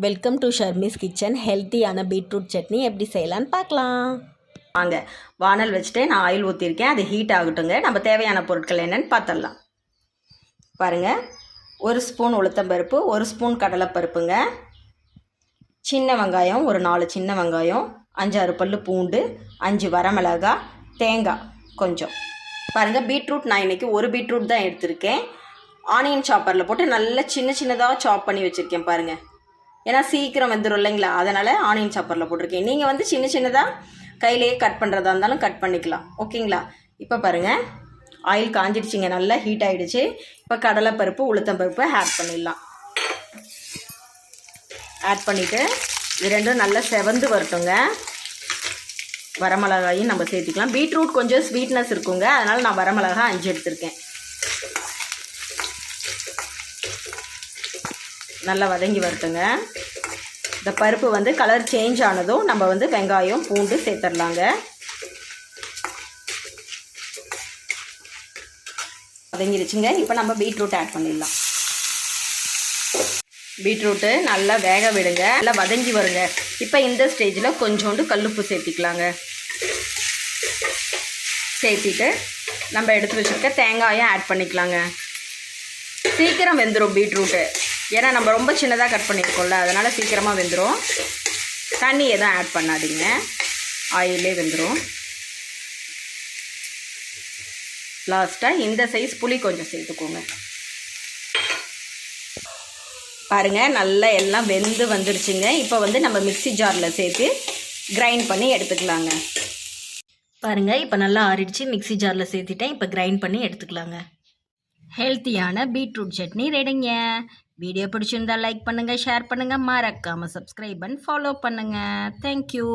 Welcome to Sharmi's kitchen. ஹெல்த்தியான beetroot chutney எப்படி செய்யலான்னு பார்க்கலாம் வாங்க. வானல் வச்சுட்டு நான் ஆயில் ஊற்றிருக்கேன், அது ஹீட் ஆகட்டுங்க. நம்ம தேவையான பொருட்கள் என்னென்னு பார்த்துடலாம். பாருங்கள், 1 ஸ்பூன் உளுத்தம்பருப்பு, 1 ஸ்பூன் கடலைப்பருப்புங்க, சின்ன வெங்காயம் ஒரு 4 சின்ன வெங்காயம், 5-6 பல்லு பூண்டு, 5 வரமிளகாய், தேங்காய் கொஞ்சம். பாருங்கள், பீட்ரூட் நான் இன்றைக்கி 1 பீட்ரூட் தான் எடுத்திருக்கேன். ஆனியன் சாப்பரில் போட்டு நல்லா சின்னதாக சாப் பண்ணி வச்சுருக்கேன் பாருங்கள். ஏன்னா சீக்கிரம் வந்துடும் இல்லைங்களா, அதனால் ஆனியன் சாப்பரில் போட்டிருக்கேன். நீங்கள் வந்து சின்னதாக கையிலேயே கட் பண்ணுறதா இருந்தாலும் கட் பண்ணிக்கலாம், ஓகேங்களா. இப்போ பாருங்கள், ஆயில் காஞ்சிடுச்சிங்க, நல்லா ஹீட் ஆகிடுச்சு. இப்போ கடலைப்பருப்பு உளுத்தம்பருப்பு ஆட் பண்ணிடலாம். ஆட் பண்ணிவிட்டு இது ரெண்டும் நல்லா செவந்து வரட்டுங்க. வரமிளகாயும் நம்ம சேர்த்திக்கலாம். பீட்ரூட் கொஞ்சம் ஸ்வீட்னஸ் இருக்குங்க, அதனால் நான் வரமிளகாய் 5 எடுத்திருக்கேன். நல்லா வதங்கி வரட்டுங்க. இந்த பருப்பு வந்து கலர் சேஞ்ச் ஆனதும் நம்ம வந்து வெங்காயம் பூண்டு சேர்த்துடலாங்க. வதங்கிடுச்சுங்க. இப்போ நம்ம பீட்ரூட் ஆட் பண்ணிடலாம். பீட்ரூட்டு நல்லா வேக விடுங்க, நல்லா வதங்கி வருங்க. இப்போ இந்த ஸ்டேஜில் கொஞ்சோண்டு கல்லுப்பு சேர்த்திக்கலாங்க. சேர்த்திட்டு நம்ம எடுத்து வச்சுருக்க தேங்காயும் ஆட் பண்ணிக்கலாங்க. சீக்கிரம் வெந்துடும் பீட்ரூட்டு, ஏன்னா நம்ம ரொம்ப சின்னதாக கட் பண்ணியிருக்கோம்ல, அதனால் சீக்கிரமாக வெந்துடும். தண்ணி எதுவும் ஆட் பண்ணாதீங்க, ஆயிலே வெந்துடும். லாஸ்ட்டாக இந்த சைஸ் புளி கொஞ்சம் சேர்த்துக்கோங்க. பாருங்கள், நல்லா எல்லாம் வெந்து வந்துடுச்சுங்க. இப்போ வந்து நம்ம மிக்ஸி ஜாரில் சேர்த்து கிரைண்ட் பண்ணி எடுத்துக்கலாங்க. பாருங்கள், இப்போ நல்லா ஆறிடுச்சு. மிக்ஸி ஜாரில் சேர்த்துட்டேன். இப்போ கிரைண்ட் பண்ணி எடுத்துக்கலாங்க. ஹெல்த்தியான பீட்ரூட் சட்னி ரெடிங்க. வீடியோ பிடிச்சிருந்தால் லைக் பண்ணுங்கள், ஷேர் பண்ணுங்கள், மறக்காமல் சப்ஸ்கிரைப் பண்ணி ஃபாலோ பண்ணுங்கள். தேங்க்யூ.